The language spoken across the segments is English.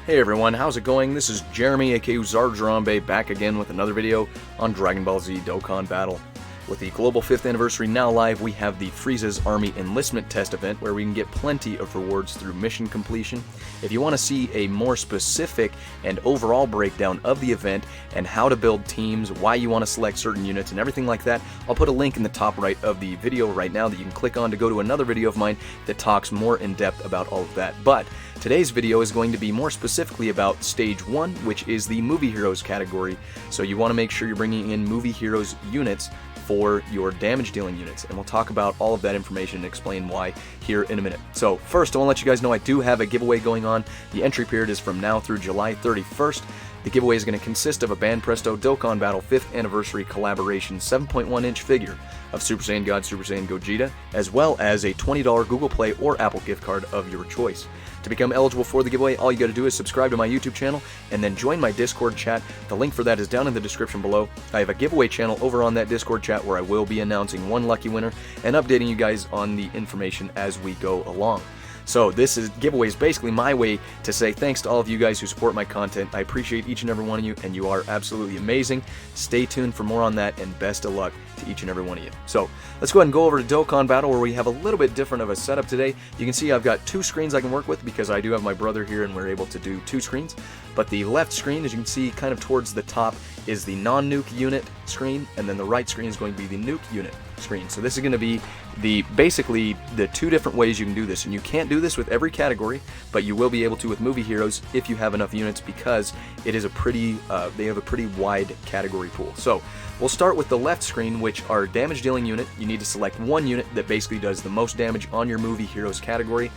Hey everyone, how's it going? This is Jeremy aka Zarjarambe back again with another video on Dragon Ball Z Dokkan Battle. With the Global 5th Anniversary now live, we have the Frieza's Army Enlistment Test event where we can get plenty of rewards through mission completion. If you want to see a more specific and overall breakdown of the event and how to build teams, why you want to select certain units and everything like that, I'll put a link in the top right of the video right now that you can click on to go to another video of mine that talks more in depth about all of that. But today's video is going to be more specifically about Stage 1, which is the Movie Heroes category. So you want to make sure you're bringing in Movie Heroes units for your damage dealing units, and we'll talk about all of that information and explain why here in a minute. So first, I want to let you guys know I do have a giveaway going on. The entry period is from now through July 31st. The giveaway is going to consist of a Banpresto Dokkan Battle 5th Anniversary Collaboration 7.1-inch figure of Super Saiyan God, Super Saiyan Gogeta, as well as a $20 Google Play or Apple gift card of your choice. To become eligible for the giveaway, all you got to do is subscribe to my YouTube channel and then join my Discord chat. The link for that is down in the description below. I have a giveaway channel over on that Discord chat where I will be announcing one lucky winner and updating you guys on the information as we go along. So this giveaway is basically my way to say thanks to all of you guys who support my content. I appreciate each and every one of you, and you are absolutely amazing. Stay tuned for more on that, and best of luck to each and every one of you. So let's go ahead and go over to Dokkan Battle, where we have a little bit different of a setup today. You can see I've got two screens I can work with because I do have my brother here and we're able to do two screens. But the left screen, as you can see kind of towards the top, is the non-nuke unit screen, and then the right screen is going to be the nuke unit screen. So this is going to be basically the two different ways you can do this, and you can't do this with every category, but you will be able to with Movie Heroes if you have enough units, because it is a pretty they have a pretty wide category pool. So we'll start with the left screen, which are damage dealing unit. You need to select one unit that basically does the most damage on your Movie Heroes category.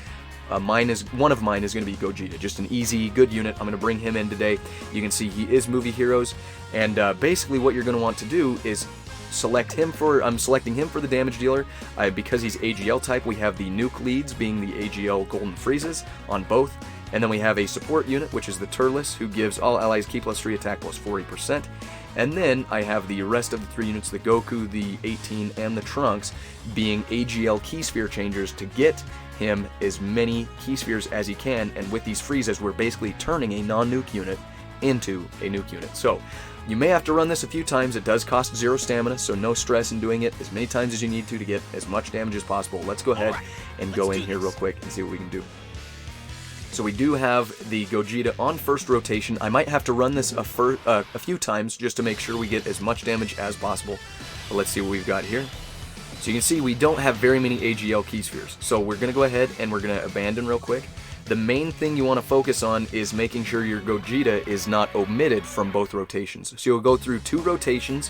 One of mine is going to be Gogeta, just an easy, good unit. I'm going to bring him in today. You can see he is Movie Heroes, and basically what you're going to want to do is select him for, I'm selecting him for the damage dealer. Because he's AGL type, we have the nuke leads being the AGL Golden Friezas on both, and then we have a support unit, which is the Turles, who gives all allies Ki +3 attack plus 40%. And then I have the rest of the three units, the Goku, the 18, and the Trunks, being AGL Ki Sphere changers to get him as many Ki Spheres as he can. And with these Friezas, we're basically turning a non-nuke unit into a nuke unit. So you may have to run this a few times. It does cost 0 stamina, so no stress in doing it as many times as you need to get as much damage as possible. Let's go ahead and go in here real quick and see what we can do. So we do have the Gogeta on first rotation. I might have to run this a few times just to make sure we get as much damage as possible. But let's see what we've got here. So you can see we don't have very many AGL Ki Spheres. So we're going to go ahead and we're going to abandon real quick. The main thing you want to focus on is making sure your Gogeta is not omitted from both rotations. So you'll go through 2 rotations,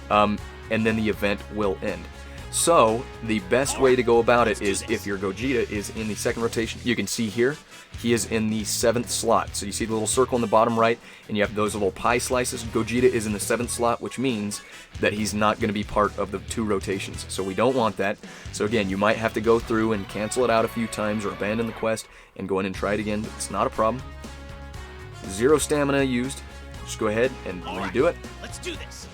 and then the event will end. So the best way to go about it is if your Gogeta is in the second rotation. You can see here, he is in the 7th slot. So you see the little circle in the bottom right, and you have those little pie slices. Gogeta is in the 7th slot, which means that he's not going to be part of the 2 rotations. So we don't want that. So again, you might have to go through and cancel it out a few times or abandon the quest and go in and try it again. It's not a problem. 0 stamina used. Just go ahead and redo it. Let's do this.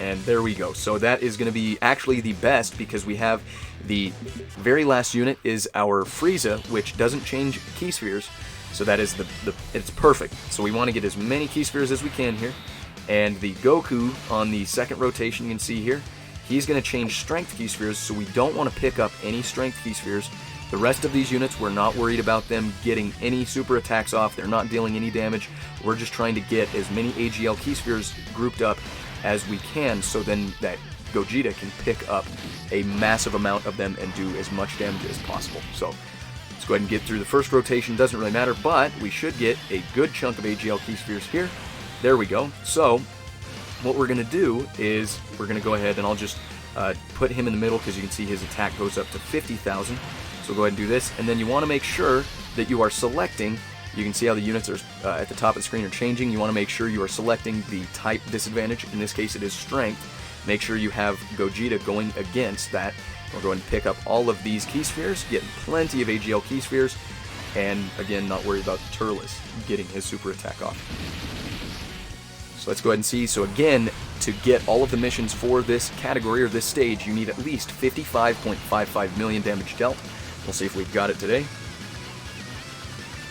And there we go. So that is going to be actually the best, because we have the very last unit is our Frieza, which doesn't change Ki Spheres. So that is it's perfect. So we want to get as many Ki Spheres as we can here. And the Goku on the second rotation, you can see here, he's going to change strength Ki Spheres, so we don't want to pick up any strength Ki Spheres. The rest of these units, we're not worried about them getting any super attacks off. They're not dealing any damage. We're just trying to get as many AGL Ki Spheres grouped up as we can, so then that Gogeta can pick up a massive amount of them and do as much damage as possible. So let's go ahead and get through the first rotation. Doesn't really matter, but we should get a good chunk of AGL Ki Spheres here. There we go. So what we're going to do is we're going to go ahead and I'll just put him in the middle, because you can see his attack goes up to 50,000. So go ahead and do this, and then you want to make sure that you are selecting. You can see how the units are at the top of the screen are changing. You want to make sure you are selecting the type disadvantage. In this case, it is strength. Make sure you have Gogeta going against that. We'll go ahead and pick up all of these Ki Spheres, getting plenty of AGL Ki Spheres, and again, not worry about Turles getting his super attack off. So let's go ahead and see. So again, to get all of the missions for this category or this stage, you need at least 55.55 million damage dealt. We'll see if we've got it today.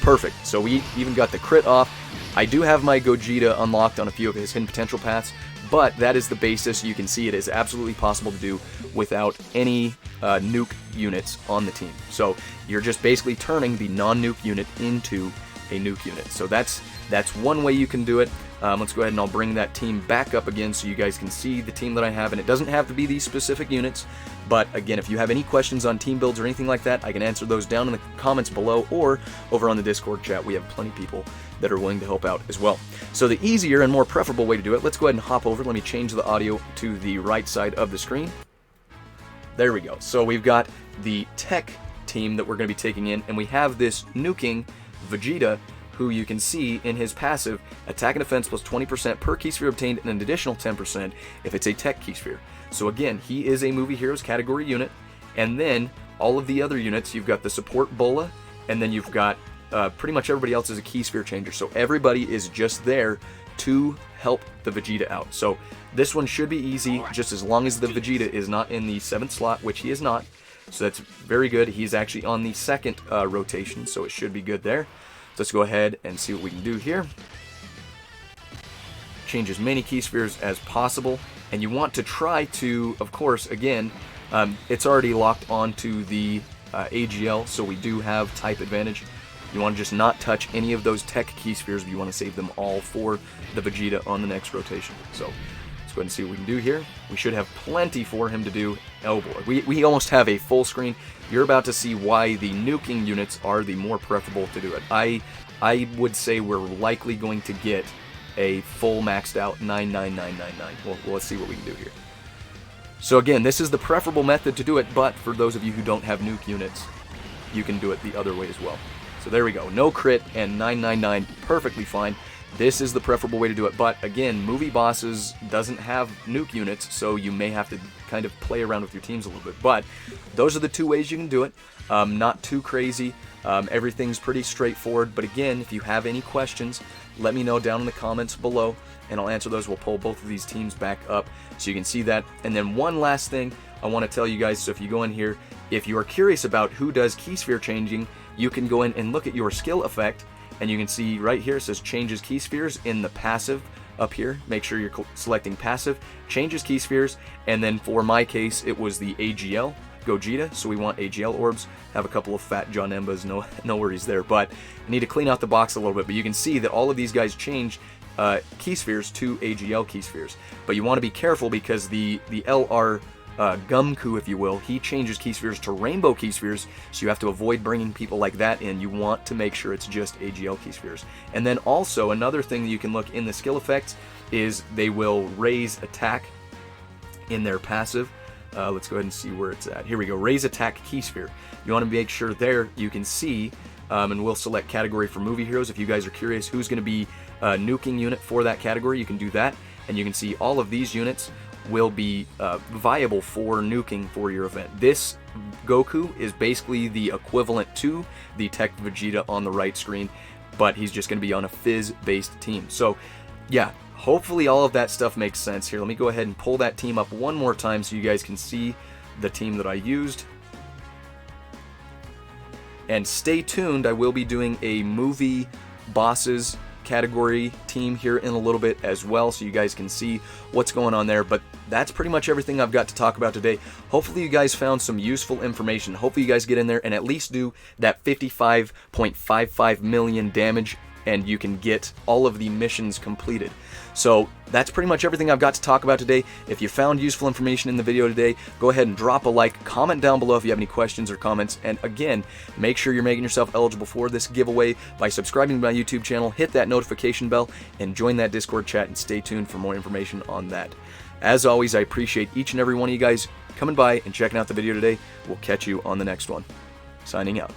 Perfect. So we even got the crit off. I do have my Gogeta unlocked on a few of his hidden potential paths, but that is the basis. You can see it is absolutely possible to do without any nuke units on the team. So you're just basically turning the non-nuke unit into a nuke unit. So that's one way you can do it. Let's go ahead and I'll bring that team back up again so you guys can see the team that I have, and it doesn't have to be these specific units, but again, if you have any questions on team builds or anything like that, I can answer those down in the comments below or over on the Discord chat. We have plenty of people that are willing to help out as well. So the easier and more preferable way to do it, let's go ahead and hop over. Let me change the audio to the right side of the screen. There we go. So we've got the tech team that we're going to be taking in, and we have this nuking Vegeta, who you can see in his passive, attack and defense plus 20% per key sphere obtained, and an additional 10% if it's a tech key sphere. So again, he is a Movie Heroes category unit, and then all of the other units, you've got the support Bola, and then you've got pretty much everybody else is a key sphere changer. So everybody is just there to help the Vegeta out. So this one should be easy, just as long as the Vegeta is not in the 7th slot, which he is not. So that's very good. He's actually on the 2nd rotation, so it should be good there. So let's go ahead and see what we can do here. Change as many key spheres as possible, and you want to try to, of course, again, it's already locked onto the AGL, so we do have type advantage. You want to just not touch any of those tech key spheres, but you want to save them all for the Vegeta on the next rotation. So let's go ahead and see what we can do here. We should have plenty for him to do. Oh boy, we almost have a full screen. You're about to see why the nuking units are the more preferable to do it. I would say we're likely going to get a full maxed out 99999. Well, let's see what we can do here. So again, this is the preferable method to do it, but for those of you who don't have nuke units, you can do it the other way as well. So there we go, no crit and 999, perfectly fine. This is the preferable way to do it, but again, Movie Bosses doesn't have nuke units, so you may have to kind of play around with your teams a little bit. But those are the two ways you can do it. Not too crazy. Everything's pretty straightforward. But again, if you have any questions, let me know down in the comments below, and I'll answer those. We'll pull both of these teams back up so you can see that. And then one last thing I want to tell you guys, so if you go in here, if you are curious about who does key sphere changing, you can go in and look at your skill effect, and you can see right here it says changes key spheres in the passive up here. Make sure you're selecting passive, changes key spheres, and then for my case it was the AGL Gogeta, so we want AGL orbs. Have a couple of fat John Embas, no worries there, but I need to clean out the box a little bit. But you can see that all of these guys change key spheres to AGL key spheres, but you want to be careful because the LR Gumku, if you will, he changes key spheres to rainbow key spheres, so you have to avoid bringing people like that in. You want to make sure it's just AGL key spheres. And then also another thing that you can look in the skill effects is they will raise attack in their passive. Let's go ahead and see where it's at. Here we go, raise attack key sphere. You want to make sure there you can see, and we'll select category for Movie Heroes. If you guys are curious who's going to be a nuking unit for that category, you can do that, and you can see all of these units will be viable for nuking for your event. This Goku is basically the equivalent to the Tech Vegeta on the right screen, but he's just going to be on a Fizz-based team. So yeah, hopefully all of that stuff makes sense here. Let me go ahead and pull that team up one more time so you guys can see the team that I used. And stay tuned, I will be doing a Movie Bosses category team here in a little bit as well, so you guys can see what's going on there. But that's pretty much everything I've got to talk about today. Hopefully you guys found some useful information. Hopefully you guys get in there and at least do that 55.55 million damage, and you can get all of the missions completed. So that's pretty much everything I've got to talk about today. If you found useful information in the video today, go ahead and drop a like, comment down below if you have any questions or comments, and again, make sure you're making yourself eligible for this giveaway by subscribing to my YouTube channel, hit that notification bell, and join that Discord chat, and stay tuned for more information on that. As always, I appreciate each and every one of you guys coming by and checking out the video today. We'll catch you on the next one. Signing out.